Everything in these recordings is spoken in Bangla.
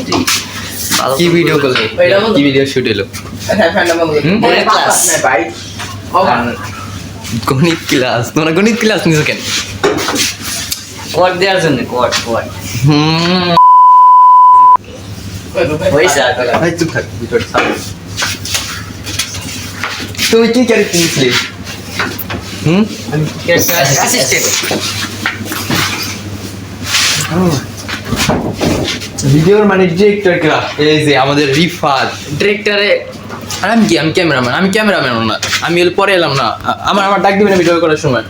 মোটামুটি কি ভিডিও করলে কি ভিডিও শুট হলো গণিত ক্লাস তোমরা গণিত ক্লাস নিছো কেন কোড দেওয়ার জন্য কোড পয়সা ভাই চুপ থাক ভিডিওটা চালু তুমি কি ক্যারেক্টার নিছিলে অ্যাসিস্ট্যান্ট ভিডিওর মানে ডিরেক্টর কে এই যে আমাদের রিফাত ডিরেক্টরে আমি ক্যামেরাম্যান না আমি এর পরে এলাম না আমার ডাক দিবে না ভিডিও করার সময়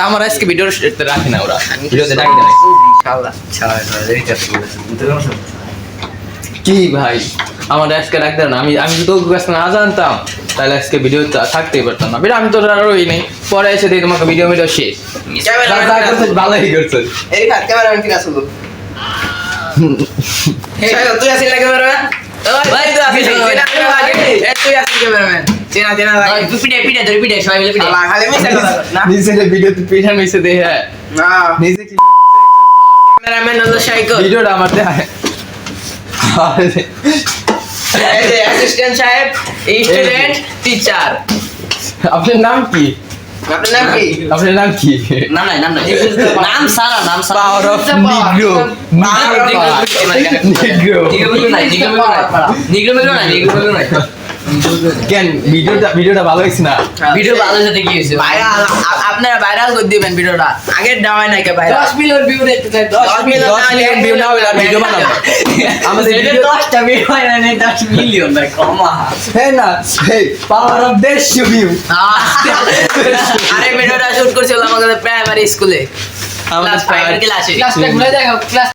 আমার আজকে ভিডিও রাখে না ওরা ভিডিওতে ডাক দেয় কি ভাই আমার আজকে ডাক দেয় না আমি তো কাছে না জানতাম তাহলে আজকে ভিডিও থাকতেই পারতাম না আমি তো রই নেই পরে এসে দেখি তোমাকে ভিডিও শেষ ভালোই করছো এই ক্যামেরাম্যান কি আসলো তুই আসিস না ক্যামেরাম্যান ভাই তো আসিস তুই আসিস ক্যামেরাম্যান চেনা পিঠে পিঠে সবাই মিলে পিঠে খালি মিশে না নিচে ভিডিওতে পিঠা নিচে দে হ্যাঁ না নিচে কি ক্যামেরাম্যান হলো সাইকো ভিডিওটা আমার দেখায় এই যে অ্যাসিস্ট্যান্ট সাহেব স্টুডেন্ট টিচার আপনার নাম কি আপনার নাম কি না নাম সারা পাওয়ার অফ নিগ্রো নিগ্রো কেন ভিডিওটা ভালো হয়েছে না ভিডিও ভালো সাথে কি হয়েছে ভাইরাল আপনারা ভাইরাল করে দিবেন ভিডিওটা আগে দেওয়া নাই কে ভাইরাল 10 মিলিয়ন ভিউ দেখতে চাই 10 মিলিয়ন ভিউ না হলে ভিডিও বানাবো আমাদের ভিডিও 10টা ভিউ হয় না 10 মিলিয়ন ভাই কমা হ্যাঁ না পাওয়ার অফ 150 ভিউ আরে ভিডিওটা শুট করছিল আমাদের প্রাইমারি স্কুলে আমাদের ক্লাস 5 এর ক্লাসে ক্লাসটা ঘুরে দেখো ক্লাস